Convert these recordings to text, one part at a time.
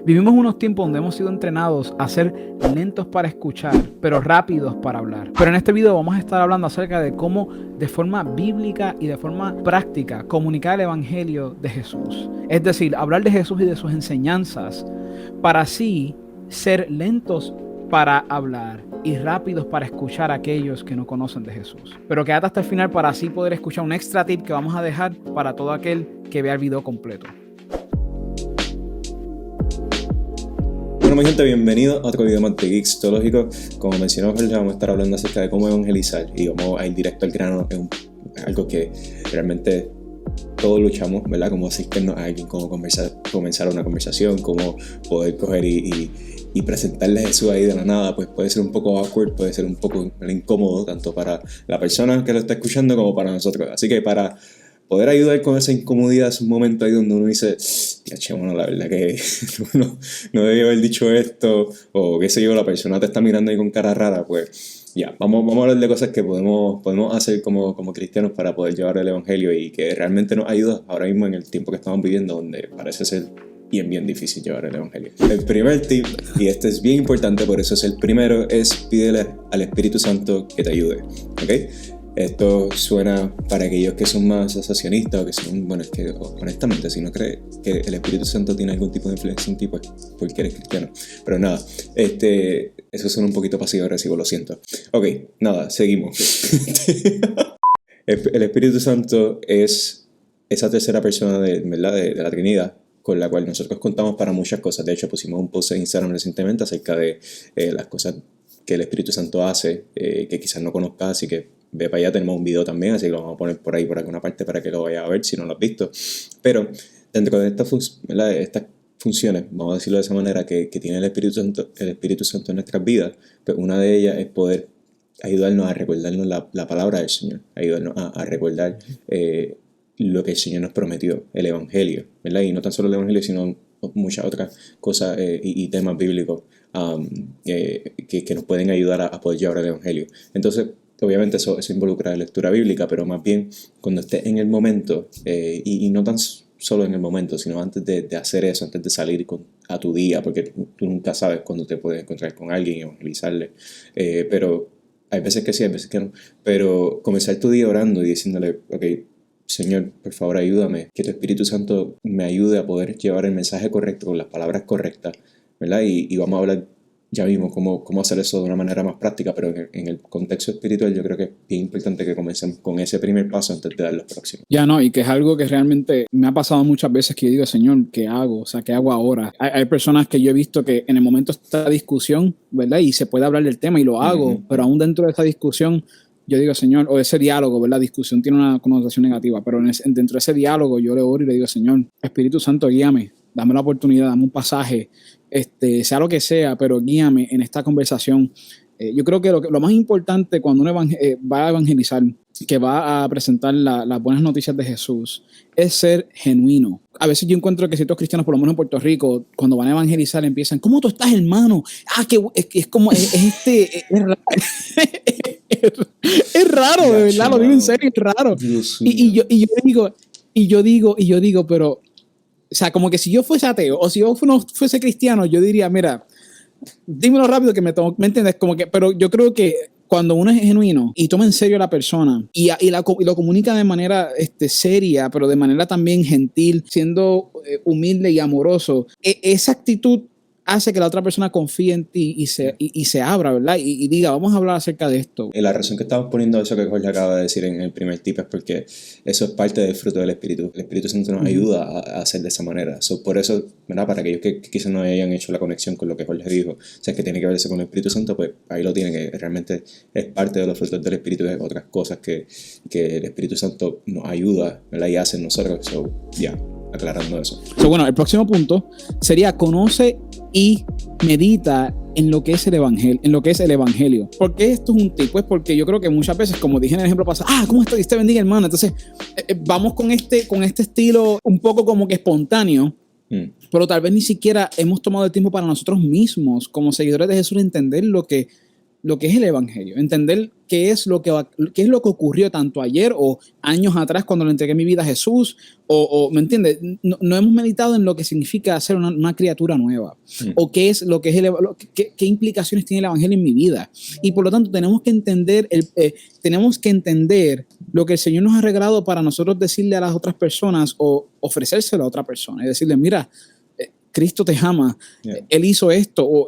Vivimos unos tiempos donde hemos sido entrenados a ser lentos para escuchar, pero rápidos para hablar. Pero en este video vamos a estar hablando acerca de cómo de forma bíblica y de forma práctica comunicar el evangelio de Jesús. Es decir, hablar de Jesús y de sus enseñanzas para así ser lentos para hablar y rápidos para escuchar a aquellos que no conocen de Jesús. Pero quédate hasta el final para así poder escuchar un extra tip que vamos a dejar para todo aquel que vea el video completo. Bueno, mi gente, bienvenidos a otro video más de Geeks Teológico. Como mencionó Jorge, vamos a estar hablando acerca de cómo evangelizar y vamos a ir directo al grano. Es algo que realmente todos luchamos, ¿verdad? Cómo asistirnos a alguien, cómo comenzar una conversación, cómo poder coger y presentarle a Jesús ahí de la nada. Pues puede ser un poco awkward, puede ser un poco incómodo, tanto para la persona que lo está escuchando como para nosotros. Así que para poder ayudar con esa incomodidad, es un momento ahí donde uno dice, bueno, la verdad que no debía haber dicho esto, o qué sé yo, la persona te está mirando ahí con cara rara. Pues ya, vamos a hablar de cosas que podemos hacer como cristianos para poder llevar el evangelio y que realmente nos ayuda ahora mismo en el tiempo que estamos viviendo, donde parece ser bien difícil llevar el evangelio. El primer tip, y este es bien importante, por eso es el primero, es pídele al Espíritu Santo que te ayude, ¿ok? Esto suena para aquellos que son más sensacionistas o que son, bueno, es que honestamente, si no crees que el Espíritu Santo tiene algún tipo de influencia en ti, pues porque eres cristiano. Pero nada, eso suena un poquito pasivo-agresivo, lo siento. Ok, nada, seguimos. El Espíritu Santo es esa tercera persona ¿verdad? de la Trinidad, con la cual nosotros contamos para muchas cosas. De hecho, pusimos un post en Instagram recientemente acerca de las cosas que el Espíritu Santo hace, que quizás no conozcas, así que ve para allá. Tenemos un video también, así que lo vamos a poner por ahí, por alguna parte, para que lo vayas a ver si no lo has visto. Pero dentro de estas funciones, vamos a decirlo de esa manera, que tiene el Espíritu Santo en nuestras vidas, pues una de ellas es poder ayudarnos a recordarnos la palabra del Señor, ayudarnos a recordar lo que el Señor nos prometió, el Evangelio, ¿verdad? Y no tan solo el Evangelio, sino muchas otras cosas y temas bíblicos que nos pueden ayudar a poder llevar el Evangelio. Entonces, obviamente eso involucra la lectura bíblica, pero más bien cuando estés en el momento, y no tan solo en el momento, sino antes de hacer eso, antes de salir a tu día, porque tú nunca sabes cuándo te puedes encontrar con alguien y evangelizarle, pero hay veces que sí, hay veces que no, pero comenzar tu día orando y diciéndole, ok, Señor, por favor ayúdame, que tu Espíritu Santo me ayude a poder llevar el mensaje correcto con las palabras correctas, ¿verdad? Y vamos a hablar ya mismo cómo hacer eso de una manera más práctica, pero en el contexto espiritual yo creo que es bien importante que comencemos con ese primer paso antes de dar los próximos. Ya no, y que es algo que realmente me ha pasado muchas veces que yo digo, Señor, ¿qué hago? O sea, ¿qué hago ahora? Hay personas que yo he visto que en el momento está la discusión, ¿verdad? Y se puede hablar del tema y lo hago, pero aún dentro de esa discusión yo digo, Señor, o ese diálogo, ¿verdad? Discusión tiene una connotación negativa, pero dentro de ese diálogo yo le oro y le digo, Señor, Espíritu Santo, guíame, dame la oportunidad, dame un pasaje, sea lo que sea, pero guíame en esta conversación. Yo creo que lo más importante cuando uno va a evangelizar, que va a presentar las buenas noticias de Jesús, es ser genuino. A veces yo encuentro que ciertos cristianos, por lo menos en Puerto Rico, cuando van a evangelizar empiezan, ¿cómo tú estás, hermano? Es como, es raro, de verdad, lo digo en serio, es raro. Y yo digo, pero, o sea, como que si yo fuese ateo o si yo no fuese cristiano, yo diría, mira, dímelo rápido que ¿me entiendes? Como que, pero yo creo que cuando uno es genuino y toma en serio a la persona y lo comunica de manera seria, pero de manera también gentil, siendo humilde y amoroso, esa actitud hace que la otra persona confíe en ti y se abra, ¿verdad? Y diga, vamos a hablar acerca de esto. Y la razón que estamos poniendo eso que Jorge acaba de decir en el primer tip es porque eso es parte del fruto del Espíritu. El Espíritu Santo nos ayuda a hacer de esa manera. Por eso, ¿verdad? Para aquellos que quizás no hayan hecho la conexión con lo que Jorge dijo, o sea, que tiene que verse con el Espíritu Santo, pues ahí lo tienen, que realmente es parte de los frutos del Espíritu, de otras cosas que el Espíritu Santo nos ayuda, ¿verdad? Y hace en nosotros. Aclarando eso. Bueno, el próximo punto sería conoce y medita en lo que es el evangelio. ¿Por qué esto es un tip? Pues porque yo creo que muchas veces, como dije en el ejemplo pasado, ¿cómo está? Dios te bendiga, hermano. Entonces, vamos con este estilo un poco como que espontáneo, pero tal vez ni siquiera hemos tomado el tiempo para nosotros mismos, como seguidores de Jesús, entender lo que lo que es el evangelio, entender qué es lo que ocurrió tanto ayer o años atrás cuando le entregué mi vida a Jesús, ¿me entiendes? No hemos meditado en lo que significa ser una criatura nueva, o qué es lo que es qué implicaciones tiene el evangelio en mi vida. Y por lo tanto tenemos que entender lo que el Señor nos ha regalado para nosotros decirle a las otras personas o ofrecérselo a otra persona y decirle, mira, Cristo te ama, Él hizo esto,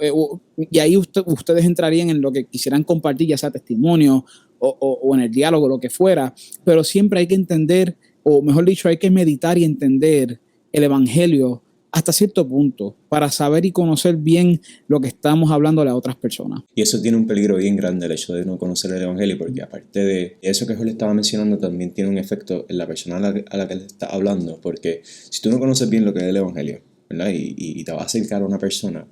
y ahí ustedes entrarían en lo que quisieran compartir, ya sea testimonio o en el diálogo, lo que fuera, pero siempre hay que entender, o mejor dicho, hay que meditar y entender el evangelio hasta cierto punto para saber y conocer bien lo que estamos hablando a las otras personas. Y eso tiene un peligro bien grande, el hecho de no conocer el evangelio, porque aparte de eso que Jorge estaba mencionando, también tiene un efecto en la persona a la que le está hablando, porque si tú no conoces bien lo que es el evangelio, ¿verdad? Y te vas a acercar a una persona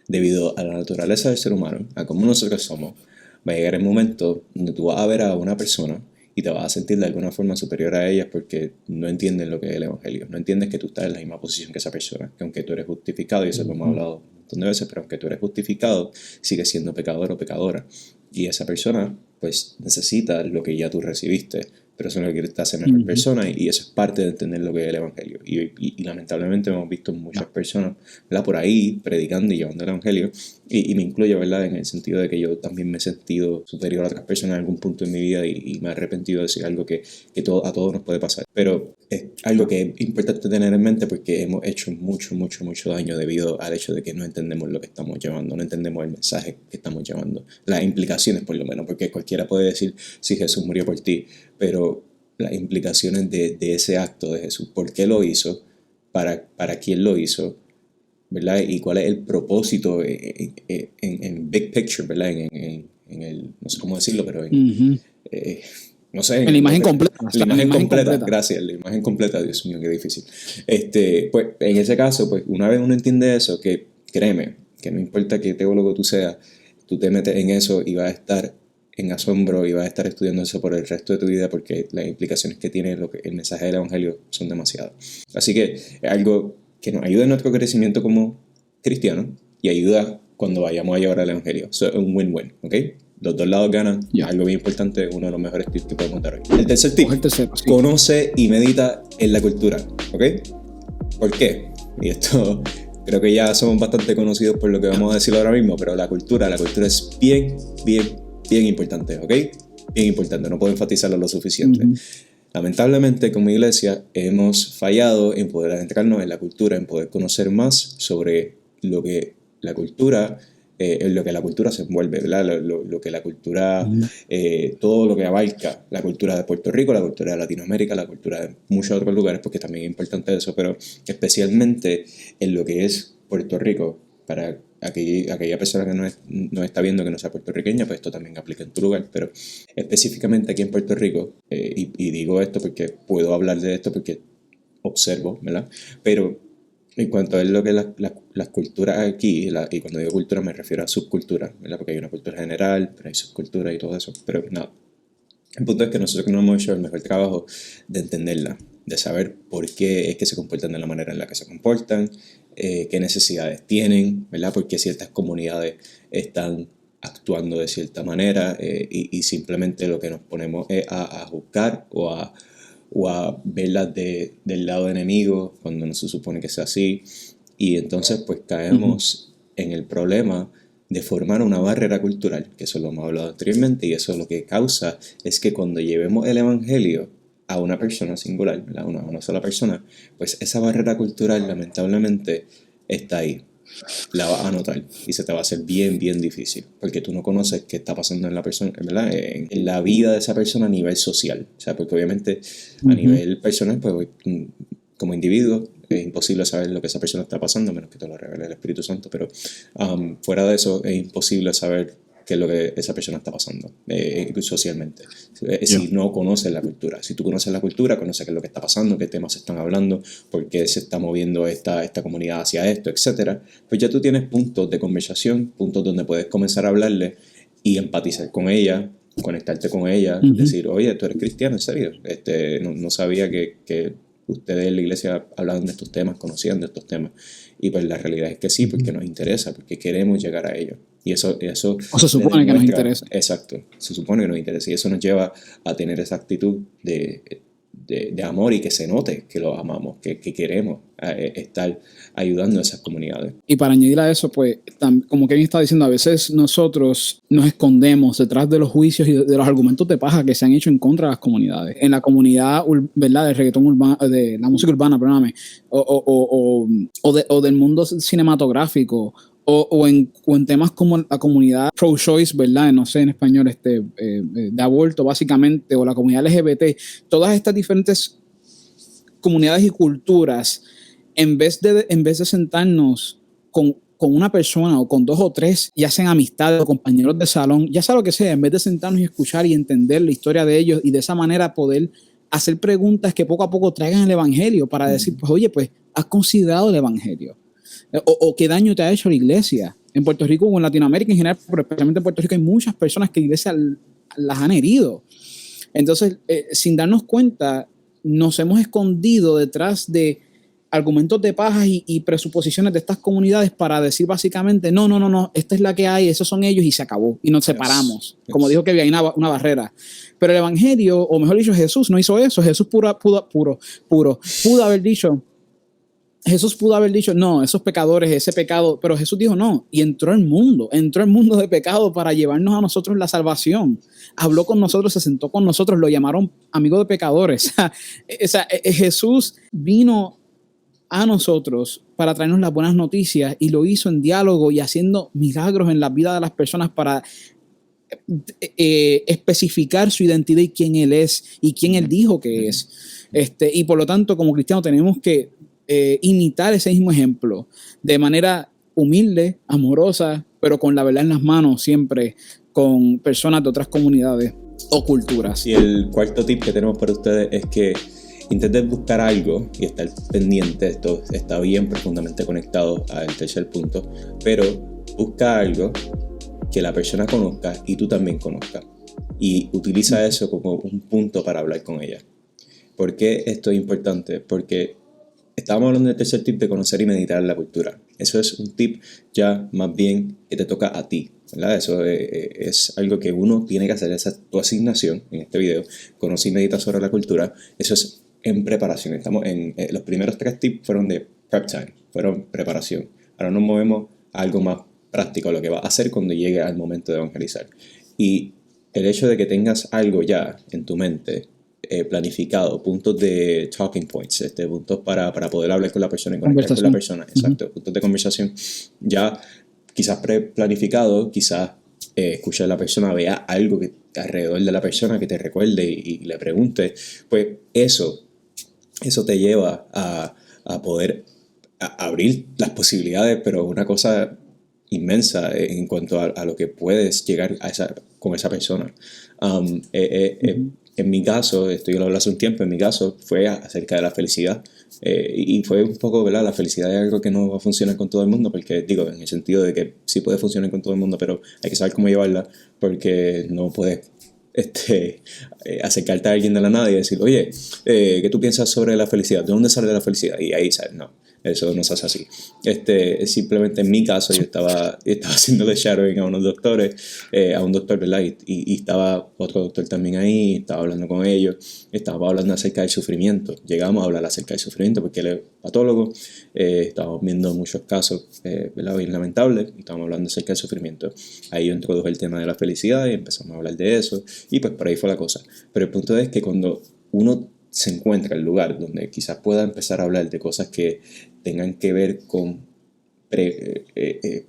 debido a la naturaleza del ser humano, a cómo nosotros somos, va a llegar el momento donde tú vas a ver a una persona y te vas a sentir de alguna forma superior a ellas porque no entienden lo que es el evangelio, no entiendes que tú estás en la misma posición que esa persona, que aunque tú eres justificado, y eso lo hemos hablado un montón de veces, pero aunque tú eres justificado, sigues siendo pecador o pecadora, y esa persona pues necesita lo que ya tú recibiste, pero eso no es lo que te hace mejor persona, y eso es parte de entender lo que es el evangelio. Y lamentablemente hemos visto muchas personas, ¿verdad?, por ahí predicando y llevando el evangelio, y me incluyo, ¿verdad?, en el sentido de que yo también me he sentido superior a otras personas en algún punto de mi vida y me he arrepentido de decir algo que a todos nos puede pasar. Pero es algo que es importante tener en mente porque hemos hecho mucho daño debido al hecho de que no entendemos lo que estamos llevando, no entendemos el mensaje que estamos llevando, las implicaciones por lo menos, porque cualquiera puede decir, sí, Jesús murió por ti, pero las implicaciones de ese acto de Jesús, por qué lo hizo, para quién lo hizo, ¿verdad? Y cuál es el propósito en big picture, ¿verdad? En el, no sé cómo decirlo, pero no sé. En la imagen completa. La imagen completa, gracias, la imagen completa, Dios mío, qué difícil. Pues en ese caso, pues una vez uno entiende eso, que créeme, que no importa qué teólogo tú seas, tú te metes en eso y vas a estar en asombro y vas a estar estudiando eso por el resto de tu vida porque las implicaciones que tiene el mensaje del evangelio son demasiadas. Así que es algo que nos ayuda en nuestro crecimiento como cristianos y ayuda cuando vayamos a llevar el evangelio. Eso es un win-win, ¿ok? Los dos lados ganan, algo bien importante, uno de los mejores tips que podemos dar hoy. El tercer tip, conoce y medita en la cultura, ¿ok? ¿Por qué? Y esto creo que ya somos bastante conocidos por lo que vamos a decir ahora mismo, pero la cultura es bien importante, ¿ok? Bien importante, no puedo enfatizarlo lo suficiente. Lamentablemente, como iglesia, hemos fallado en poder adentrarnos en la cultura, en poder conocer más sobre lo que la cultura, en lo que la cultura se envuelve, ¿verdad? Lo que la cultura, todo lo que abarca la cultura de Puerto Rico, la cultura de Latinoamérica, la cultura de muchos otros lugares, porque también es importante eso, pero especialmente en lo que es Puerto Rico, para aquella persona que no está viendo que no sea puertorriqueña, pues esto también aplica en tu lugar, pero específicamente aquí en Puerto Rico, y digo esto porque puedo hablar de esto porque observo, ¿verdad? Pero en cuanto a lo que las culturas aquí, y cuando digo cultura me refiero a subculturas, ¿verdad? Porque hay una cultura general, pero hay subculturas y todo eso, pero no. El punto es que nosotros no hemos hecho el mejor trabajo de entenderla, de saber por qué es que se comportan de la manera en la que se comportan, qué necesidades tienen, ¿verdad? Porque ciertas comunidades están actuando de cierta manera y simplemente lo que nos ponemos es a juzgar o a verlas del lado enemigo cuando no se supone que sea así. Y entonces pues caemos en el problema de formar una barrera cultural, que eso lo hemos hablado anteriormente, y eso lo que causa es que cuando llevemos el evangelio a una persona singular, a una sola persona, pues esa barrera cultural lamentablemente está ahí. La vas a notar y se te va a hacer bien difícil, porque tú no conoces qué está pasando en la persona, ¿verdad? En la vida de esa persona a nivel social. O sea, porque obviamente a nivel personal, pues como individuo, es imposible saber lo que esa persona está pasando, a menos que te lo revele el Espíritu Santo, pero fuera de eso es imposible saber qué es lo que esa persona está pasando socialmente. Si no conoces la cultura. Si tú conoces la cultura, conoces qué es lo que está pasando, qué temas se están hablando, por qué se está moviendo esta comunidad hacia esto, etc. Pues ya tú tienes puntos de conversación, puntos donde puedes comenzar a hablarle y empatizar con ella, conectarte con ella, decir, oye, tú eres cristiano, en serio. No sabía que ustedes en la iglesia hablan de estos temas, conocían de estos temas. Y pues la realidad es que sí, porque nos interesa, porque queremos llegar a ellos. Y eso O se supone que nos interesa. Exacto, se supone que nos interesa. Y eso nos lleva a tener esa actitud de amor y que se note que los amamos, que queremos estar ayudando a esas comunidades. Y para añadir a eso, pues, como Kevin está diciendo, a veces nosotros nos escondemos detrás de los juicios y de los argumentos de paja que se han hecho en contra de las comunidades. En la comunidad, ¿verdad?, del reggaetón urbano, de la música urbana, perdóname, o del mundo cinematográfico, o en temas como la comunidad pro-choice, ¿verdad? No sé en español, de aborto, básicamente, o la comunidad LGBT, todas estas diferentes comunidades y culturas, en vez de sentarnos con una persona o con 2 o 3, ya sean amistades o compañeros de salón, ya sea lo que sea, en vez de sentarnos y escuchar y entender la historia de ellos y de esa manera poder hacer preguntas que poco a poco traigan el evangelio para decir, pues oye, pues has considerado el evangelio. O qué daño te ha hecho la iglesia. En Puerto Rico o en Latinoamérica en general, pero especialmente en Puerto Rico hay muchas personas que la iglesia las han herido. Entonces, sin darnos cuenta, nos hemos escondido detrás de argumentos de paja y presuposiciones de estas comunidades para decir básicamente, no, esta es la que hay, esos son ellos y se acabó. Y nos separamos. Como dijo que había una barrera. Pero el evangelio, o mejor dicho, Jesús no hizo eso. Jesús Jesús pudo haber dicho, no, esos pecadores, ese pecado, pero Jesús dijo no, y entró al mundo de pecado para llevarnos a nosotros la salvación. Habló con nosotros, se sentó con nosotros, lo llamaron amigo de pecadores. Jesús vino a nosotros para traernos las buenas noticias y lo hizo en diálogo y haciendo milagros en la vida de las personas para especificar su identidad y quién Él es y quién Él dijo que es. Y por lo tanto, como cristianos tenemos que imitar ese mismo ejemplo de manera humilde, amorosa, pero con la verdad en las manos, siempre con personas de otras comunidades o culturas. Y el cuarto tip que tenemos para ustedes es que intenten buscar algo y estar pendiente. Esto está bien profundamente conectado al tercer punto, pero busca algo que la persona conozca y tú también conozcas, y utiliza eso como un punto para hablar con ella. ¿Por qué esto es importante? Porque estábamos hablando del tercer tip de conocer y meditar la cultura. Eso es un tip ya más bien que te toca a ti, ¿verdad? Eso es algo que uno tiene que hacer, esa tu asignación en este video, conocer y meditar sobre la cultura. Eso es en preparación. Estamos en los primeros 3 tips fueron de prep time, fueron preparación. Ahora nos movemos a algo más práctico, lo que vas a hacer cuando llegue al momento de evangelizar. Y el hecho de que tengas algo ya en tu mente planificado, puntos de talking points, puntos para poder hablar con la persona y conectar con la persona, exacto, puntos de conversación ya quizás planificado, quizás escuchar a la persona, vea algo que alrededor de la persona que te recuerde y le pregunte, pues eso te lleva a poder abrir las posibilidades, pero una cosa inmensa en cuanto a lo que puedes llegar con esa persona. En mi caso, esto yo lo hablé hace un tiempo, en mi caso fue acerca de la felicidad. Y fue un poco, ¿verdad? La felicidad es algo que no va a funcionar con todo el mundo, porque digo, en el sentido de que sí puede funcionar con todo el mundo, pero hay que saber cómo llevarla, porque no puedes acercarte a alguien de la nada y decir, oye, ¿qué tú piensas sobre la felicidad? ¿De dónde sale la felicidad? Y ahí sabes, no, eso no se hace así. Simplemente en mi caso yo estaba haciéndole shadowing a unos doctores, a un doctor, ¿verdad? Y estaba otro doctor también ahí, estaba hablando con ellos, estaba hablando acerca del sufrimiento. Llegamos a hablar acerca del sufrimiento porque él es patólogo, estábamos viendo muchos casos, ¿verdad? Bien lamentables, y estábamos hablando acerca del sufrimiento. Ahí yo introduje el tema de la felicidad y empezamos a hablar de eso, y pues por ahí fue la cosa. Pero el punto es que cuando uno se encuentra en el lugar donde quizás pueda empezar a hablar de cosas que tengan que ver con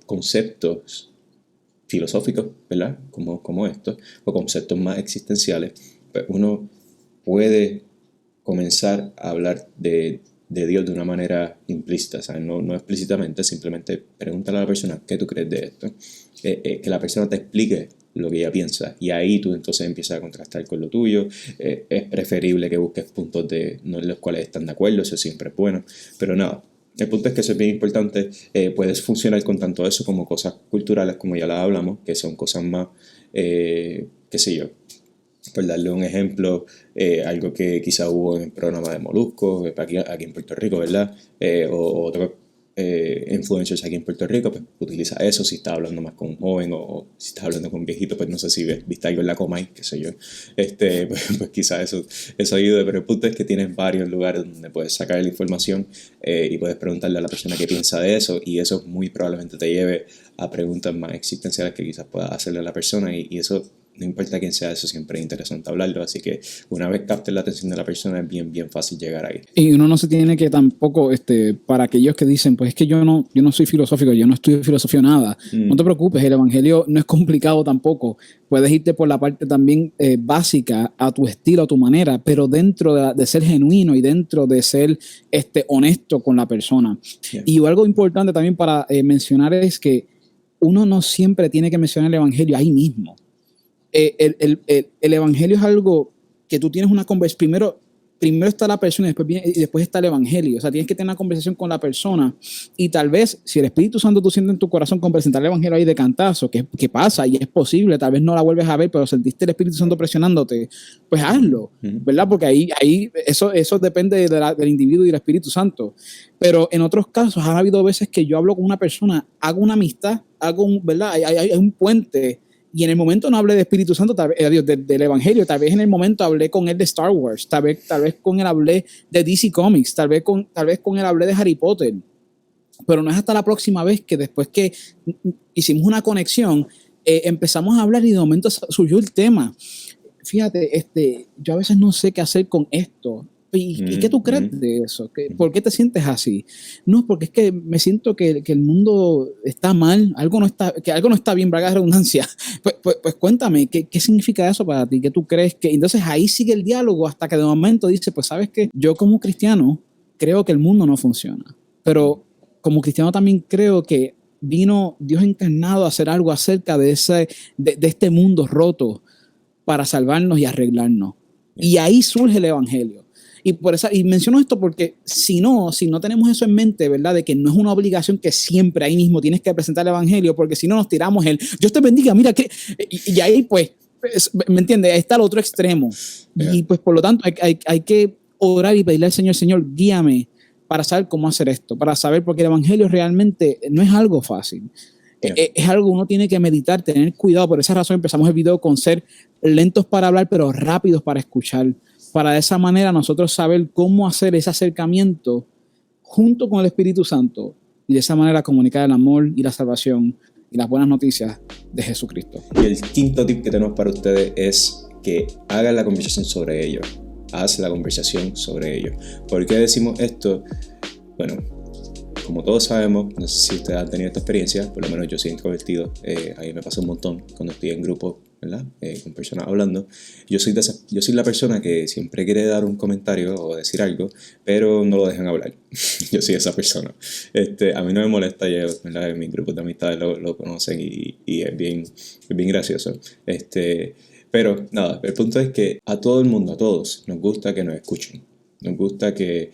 conceptos filosóficos, ¿verdad? Como estos, o conceptos más existenciales, pues uno puede comenzar a hablar de Dios de una manera implícita, o sea, no explícitamente, simplemente pregúntale a la persona, ¿qué tú crees de esto? Que la persona te explique lo que ella piensa, y ahí tú entonces empiezas a contrastar con lo tuyo. Es preferible que busques puntos no en los cuales están de acuerdo, eso siempre es bueno, pero nada, el punto es que eso es bien importante. Puedes funcionar con tanto eso como cosas culturales, como ya las hablamos, que son cosas más, qué sé yo, Por darle un ejemplo, algo que quizá hubo en el programa de Molusco, aquí en Puerto Rico, ¿verdad? O otros influencers aquí en Puerto Rico, pues utiliza eso. Si está hablando más con un joven o si está hablando con un viejito, pues no sé si viste algo en la Comay, qué sé yo. Pues quizá eso ayude, pero el punto es que tienes varios lugares donde puedes sacar la información y puedes preguntarle a la persona qué piensa de eso, y eso muy probablemente te lleve a preguntas más existenciales que quizás puedas hacerle a la persona, y eso, no importa quién sea, eso siempre es interesante hablarlo. Así que una vez captes la atención de la persona, es bien fácil llegar ahí. Y uno no se tiene que tampoco, para aquellos que dicen, pues es que yo no soy filosófico, yo no estudio filosofía o nada. No te preocupes, el evangelio no es complicado tampoco. Puedes irte por la parte también básica, a tu estilo, a tu manera, pero dentro de ser genuino y dentro de ser honesto con la persona. Yeah. Y algo importante también para mencionar es que uno no siempre tiene que mencionar el evangelio ahí mismo. El evangelio es algo que tú tienes una conversación. Primero está la persona y después está el evangelio. O sea, tienes que tener una conversación con la persona, y tal vez si el Espíritu Santo tú sientes en tu corazón con presentar el evangelio ahí de cantazo, que pasa y es posible, tal vez no la vuelves a ver, pero sentiste el Espíritu Santo presionándote, pues hazlo, ¿verdad? Porque ahí eso depende del individuo y del Espíritu Santo. Pero en otros casos han habido veces que yo hablo con una persona, hago una amistad, ¿verdad? Hay un puente. Y en el momento no hablé de Espíritu Santo, tal vez, del Evangelio, tal vez en el momento hablé con él de Star Wars, tal vez con él hablé de DC Comics, tal vez con él hablé de Harry Potter. Pero no es hasta la próxima vez que después que hicimos una conexión, empezamos a hablar y de momento surgió el tema. Fíjate, yo a veces no sé qué hacer con esto. ¿Y qué tú crees de eso? ¿Por qué te sientes así? No, porque es que me siento que el mundo está mal, algo no está bien, valga la redundancia. Pues cuéntame, ¿qué significa eso para ti? ¿Qué tú crees? Entonces ahí sigue el diálogo hasta que de momento dice, pues sabes que yo como cristiano creo que el mundo no funciona, pero como cristiano también creo que vino Dios encarnado a hacer algo acerca de este mundo roto para salvarnos y arreglarnos. Y ahí surge el evangelio. Y menciono esto porque si no tenemos eso en mente, ¿verdad? De que no es una obligación que siempre ahí mismo tienes que presentar el evangelio, porque si no nos tiramos Dios te bendiga, mira que... Y ahí pues, ¿me entiendes? Ahí está el otro extremo. Yeah. Y pues por lo tanto hay que orar y pedirle al Señor, guíame para saber cómo hacer esto, para saber, porque el evangelio realmente no es algo fácil. Yeah. Es algo que uno tiene que meditar, tener cuidado. Por esa razón empezamos el video con ser lentos para hablar, pero rápidos para escuchar. Para de esa manera nosotros saber cómo hacer ese acercamiento junto con el Espíritu Santo y de esa manera comunicar el amor y la salvación y las buenas noticias de Jesucristo. Y el quinto tip que tenemos para ustedes es que hagan la conversación sobre ello. Haz la conversación sobre ello. ¿Por qué decimos esto? Bueno, como todos sabemos, no sé si ustedes han tenido esta experiencia, por lo menos yo soy introvertido, a mí me pasa un montón cuando estoy en grupo, ¿verdad? Con personas hablando. Yo soy la persona que siempre quiere dar un comentario o decir algo, pero no lo dejan hablar. Yo soy esa persona. A mí no me molesta, ¿verdad? En mis grupos de amistades lo conocen y es bien gracioso. Pero nada, el punto es que a todo el mundo, a todos, nos gusta que nos escuchen. Nos gusta que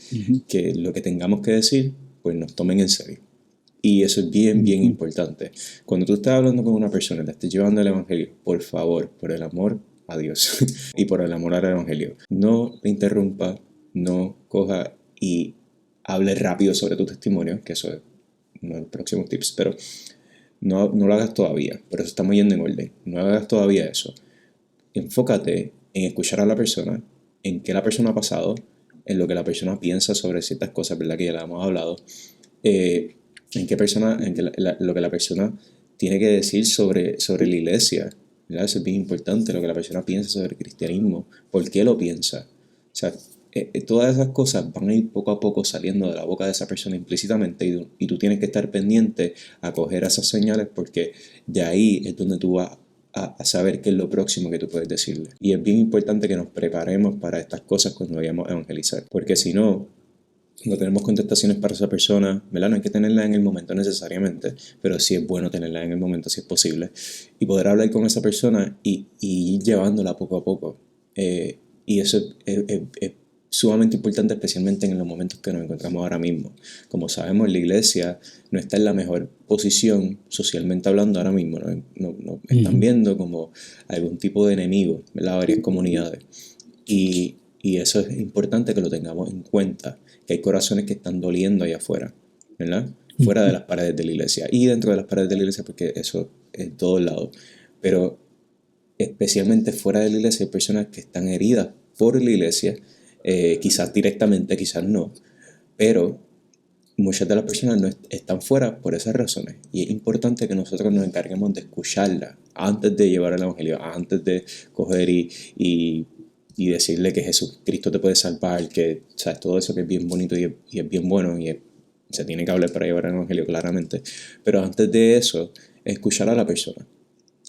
lo que tengamos que decir, pues nos tomen en serio. Y eso es bien importante. Cuando tú estás hablando con una persona, te estés llevando el evangelio, por favor, por el amor a Dios y por el amor al evangelio, no le interrumpa, no coja y hable rápido sobre tu testimonio, que eso es uno de los próximos tips, pero no lo hagas todavía. Por eso estamos yendo en orden. No hagas todavía eso. Enfócate en escuchar a la persona, en qué la persona ha pasado, en lo que la persona piensa sobre ciertas cosas, ¿verdad? Que ya la hemos hablado. Lo que la persona tiene que decir sobre la iglesia, ¿verdad? Eso es bien importante, lo que la persona piensa sobre el cristianismo, por qué lo piensa. O sea, todas esas cosas van a ir poco a poco saliendo de la boca de esa persona implícitamente, y tú tienes que estar pendiente a coger esas señales, porque de ahí es donde tú vas a saber qué es lo próximo que tú puedes decirle. Y es bien importante que nos preparemos para estas cosas cuando vayamos a evangelizar, porque si no tenemos contestaciones para esa persona, ¿verdad? No hay que tenerla en el momento necesariamente, pero sí es bueno tenerla en el momento si es posible, y poder hablar con esa persona y ir llevándola poco a poco. Y eso es sumamente importante, especialmente en los momentos que nos encontramos ahora mismo. Como sabemos, la iglesia no está en la mejor posición, socialmente hablando, ahora mismo. Nos están viendo como algún tipo de enemigo, ¿verdad? Varias comunidades. Y eso es importante que lo tengamos en cuenta, que hay corazones que están doliendo allá afuera, ¿verdad? Fuera de las paredes de la iglesia y dentro de las paredes de la iglesia, porque eso es en todos lados. Pero especialmente fuera de la iglesia hay personas que están heridas por la iglesia, quizás directamente, quizás no, pero muchas de las personas no están fuera por esas razones, y es importante que nosotros nos encarguemos de escucharlas antes de llevar el evangelio, antes de coger y decirle que Jesucristo te puede salvar, que sabes todo eso que es bien bonito y es bien bueno y se tiene que hablar para llevar el evangelio claramente, pero antes de eso, escuchar a la persona.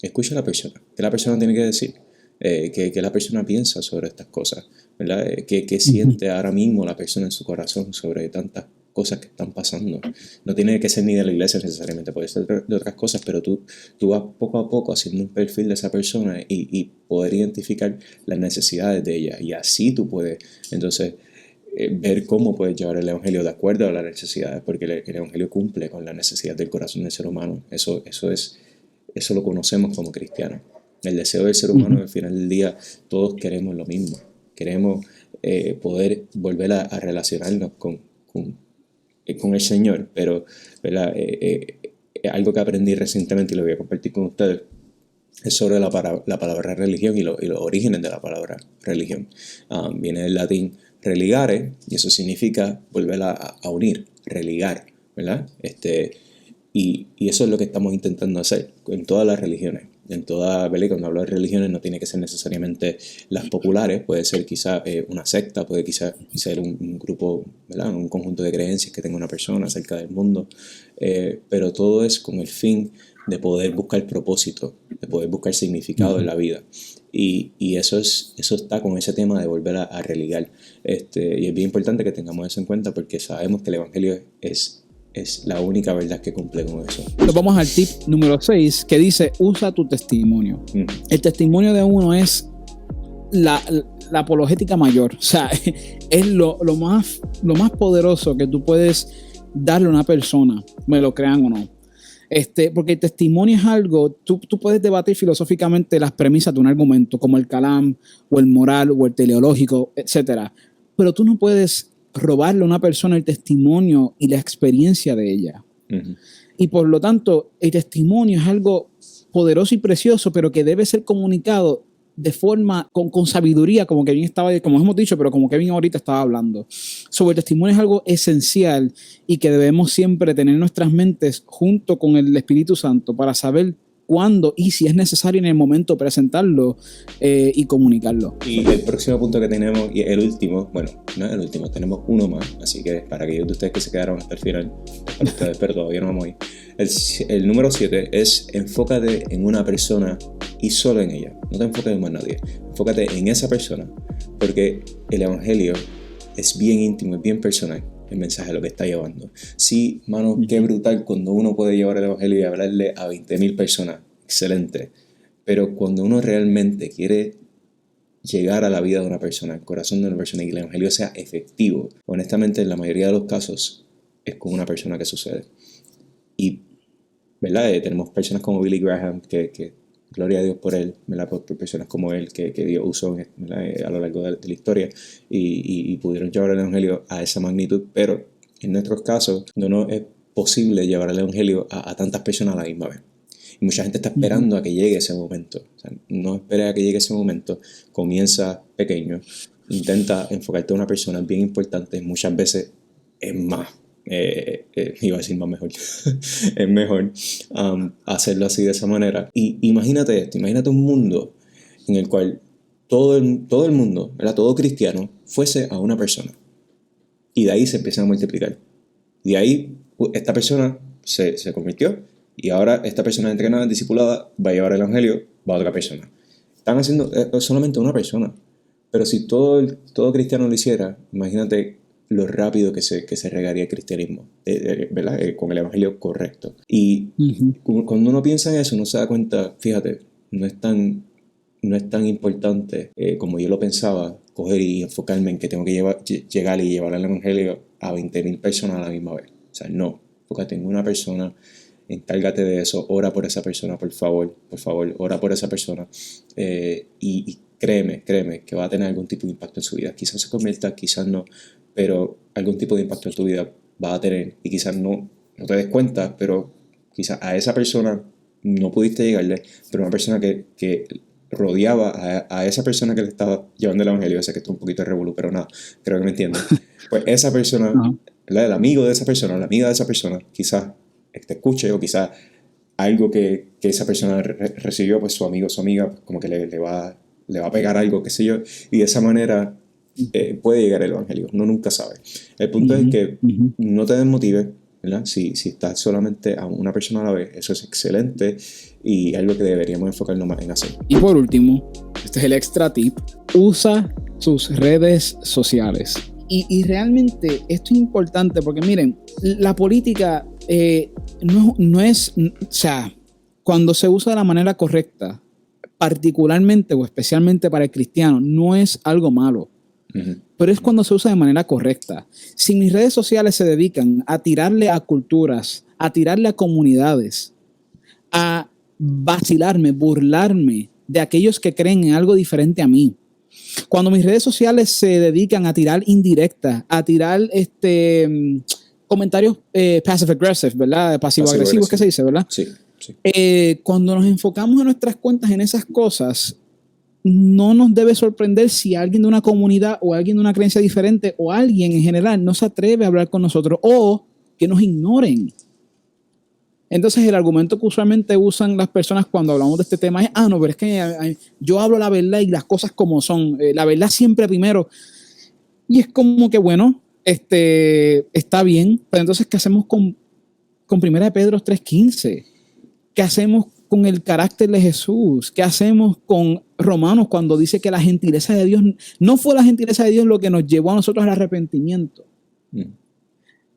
Escucha a la persona. ¿Qué la persona tiene que decir? ¿Qué la persona piensa sobre estas cosas? ¿Verdad? ¿Qué siente ahora mismo la persona en su corazón sobre tantas cosas que están pasando? No tiene que ser ni de la iglesia necesariamente, puede ser de otras cosas, pero tú vas poco a poco haciendo un perfil de esa persona y poder identificar las necesidades de ella. Y así tú puedes, entonces, ver cómo puedes llevar el evangelio de acuerdo a las necesidades, porque el evangelio cumple con la necesidad del corazón del ser humano. Eso lo conocemos como cristianos. El deseo del ser humano, al final del día, todos queremos lo mismo. Queremos poder volver a relacionarnos con el Señor, pero ¿verdad? Algo que aprendí recientemente y lo voy a compartir con ustedes es sobre la palabra religión y los orígenes de la palabra religión. Viene del latín religare, y eso significa volver a unir, religar, ¿verdad? Y eso es lo que estamos intentando hacer en todas las religiones. En toda, ¿verdad? Cuando hablo de religiones no tiene que ser necesariamente las populares, puede ser quizá una secta, puede quizá ser un grupo, ¿verdad? Un conjunto de creencias que tenga una persona acerca del mundo, pero todo es con el fin de poder buscar propósito, de poder buscar significado en la vida. Y eso está con ese tema de volver a religar. Y es bien importante que tengamos eso en cuenta porque sabemos que el Evangelio es la única verdad que cumple con eso. Nos vamos al tip número 6 que dice: usa tu testimonio. El testimonio de uno es la apologética mayor, o sea, es lo más poderoso que tú puedes darle a una persona, me lo crean o no. Porque el testimonio es algo, tú puedes debatir filosóficamente las premisas de un argumento, como el Kalam, o el moral, o el teleológico, etcétera, pero tú no puedes robarle a una persona el testimonio y la experiencia de ella. Y por lo tanto, el testimonio es algo poderoso y precioso, pero que debe ser comunicado de forma, con sabiduría, como Kevin estaba, como hemos dicho, pero como Kevin ahorita estaba hablando. Sobre el testimonio es algo esencial y que debemos siempre tener en nuestras mentes junto con el Espíritu Santo para saber cuándo y si es necesario en el momento presentarlo y comunicarlo. Y el próximo punto que tenemos, y el último, bueno, no es el último, tenemos uno más, así que para aquellos de ustedes que se quedaron hasta el final, para ustedes, pero todavía no vamos a ir. El número 7 es: enfócate en una persona y solo en ella. No te enfoques en más nadie, enfócate en esa persona, porque el evangelio es bien íntimo, es bien personal. El mensaje, lo que está llevando. Sí, mano, qué brutal cuando uno puede llevar el evangelio y hablarle a 20,000 personas. Excelente. Pero cuando uno realmente quiere llegar a la vida de una persona, al corazón de una persona, y que el evangelio sea efectivo, honestamente, en la mayoría de los casos es con una persona que sucede. Y, ¿verdad? Tenemos personas como Billy Graham, que gloria a Dios por él, ¿verdad? Por personas como él que Dios usó a lo largo de la historia y pudieron llevar el evangelio a esa magnitud, pero en nuestros casos no es posible llevar el evangelio a tantas personas a la misma vez. Y mucha gente está esperando a que llegue ese momento. O sea, no espera a que llegue ese momento, comienza pequeño, intenta enfocarte a una persona bien importante, muchas veces es más. Iba a decir más mejor. Es mejor hacerlo así, de esa manera. Y imagínate esto, imagínate un mundo en el cual todo el mundo, ¿verdad? Todo cristiano fuese a una persona. Y de ahí se empiezan a multiplicar. Y de ahí esta persona se convirtió. Y ahora esta persona entrenada, discipulada, va a llevar el evangelio, va a otra persona. Están haciendo solamente una persona. Pero si todo cristiano lo hiciera, imagínate lo rápido que se regaría el cristianismo, ¿verdad? Con el evangelio correcto. Y cuando uno piensa en eso, uno se da cuenta, fíjate, no es tan no es tan importante como yo lo pensaba, coger y enfocarme en que tengo que llegar y llevar el evangelio a 20.000 personas a la misma vez. O sea, no, enfócate en una persona, encárgate de eso, ora por esa persona, por favor, ora por esa persona. Y créeme que va a tener algún tipo de impacto en su vida. Quizás se convierta, quizás no, pero algún tipo de impacto en tu vida va a tener, y quizás no te des cuenta, pero quizás a esa persona no pudiste llegarle, pero una persona que rodeaba a esa persona que le estaba llevando el evangelio. Sé que esto es un poquito de revolú, pero nada, creo que me entiendes. Pues esa persona, el amigo de esa persona, la amiga de esa persona, quizás te escuche, o quizás algo que esa persona recibió, pues su amigo, su amiga, pues como que le va a pegar algo, qué sé yo, y de esa manera puede llegar el evangelio. Uno nunca sabe. El punto es que no te desmotives, ¿verdad? Si estás solamente a una persona a la vez, eso es excelente y algo que deberíamos enfocarnos más en hacer. Y por último, este es el extra tip: usa sus redes sociales. Y realmente esto es importante porque miren, la política no es, o sea, cuando se usa de la manera correcta, particularmente o especialmente para el cristiano, no es algo malo. Pero es cuando se usa de manera correcta. Si mis redes sociales se dedican a tirarle a culturas, a tirarle a comunidades, a vacilarme, burlarme de aquellos que creen en algo diferente a mí, cuando mis redes sociales se dedican a tirar indirectas, a tirar comentarios passive aggressive, ¿verdad? Pasivo-agresivos, ¿qué se dice, verdad? Sí. Cuando nos enfocamos en nuestras cuentas en esas cosas, no nos debe sorprender si alguien de una comunidad o alguien de una creencia diferente o alguien en general no se atreve a hablar con nosotros o que nos ignoren. Entonces el argumento que usualmente usan las personas cuando hablamos de este tema es, no, pero es que yo hablo la verdad y las cosas como son, la verdad siempre primero. Y es como que, bueno, está bien, pero entonces, ¿qué hacemos con 1 Pedro 3:15? ¿Qué hacemos con el carácter de Jesús? ¿Qué hacemos con Romanos cuando dice que la gentileza de Dios, no fue la gentileza de Dios lo que nos llevó a nosotros al arrepentimiento?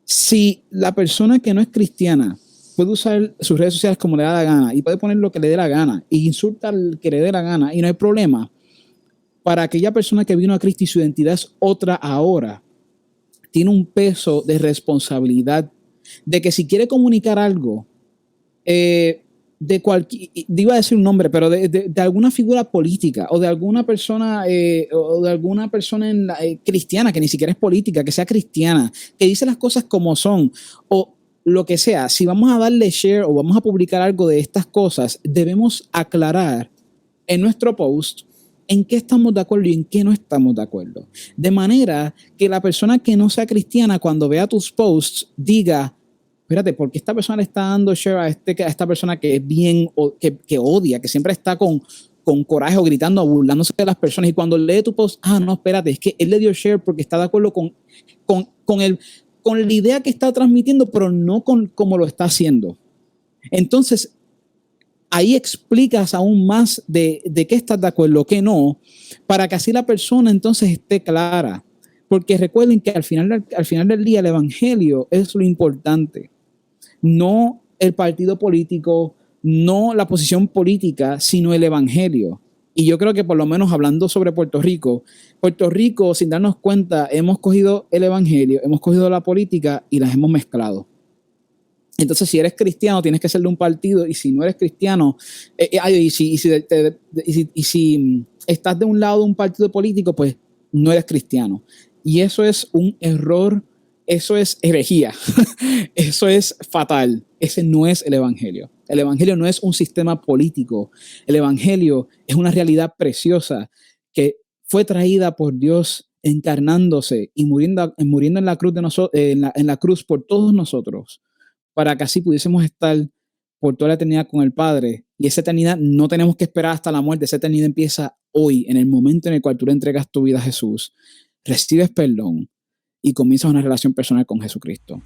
Si la persona que no es cristiana puede usar sus redes sociales como le da la gana y puede poner lo que le dé la gana y insulta al que le dé la gana y no hay problema, para aquella persona que vino a Cristo y su identidad es otra ahora, tiene un peso de responsabilidad de que si quiere comunicar algo iba a decir un nombre, pero de alguna figura política o de alguna persona cristiana que ni siquiera es política, que sea cristiana, que dice las cosas como son o lo que sea, si vamos a darle share o vamos a publicar algo de estas cosas, debemos aclarar en nuestro post en qué estamos de acuerdo y en qué no estamos de acuerdo. De manera que la persona que no sea cristiana, cuando vea tus posts, diga, espérate, ¿por qué esta persona le está dando share a esta persona que es bien, que odia, que siempre está con coraje o gritando, burlándose de las personas? Y cuando lee tu post, no, espérate, es que él le dio share porque está de acuerdo con la idea que está transmitiendo, pero no con cómo lo está haciendo. Entonces, ahí explicas aún más de qué estás de acuerdo, qué no, para que así la persona entonces esté clara. Porque recuerden que al final del día el evangelio es lo importante. No el partido político, no la posición política, sino el evangelio. Y yo creo que por lo menos hablando sobre Puerto Rico, sin darnos cuenta, hemos cogido el evangelio, hemos cogido la política y las hemos mezclado. Entonces, si eres cristiano, tienes que ser de un partido, y si no eres cristiano, y si estás de un lado de un partido político, pues no eres cristiano. Y eso es un error, eso es herejía, eso es fatal. Ese no es el evangelio. El evangelio no es un sistema político. El evangelio es una realidad preciosa que fue traída por Dios encarnándose y muriendo en la cruz en la cruz por todos nosotros, para que así pudiésemos estar por toda la eternidad con el Padre. Y esa eternidad no tenemos que esperar hasta la muerte. Esa eternidad empieza hoy, en el momento en el cual tú le entregas tu vida a Jesús, recibes perdón y comienzas una relación personal con Jesucristo.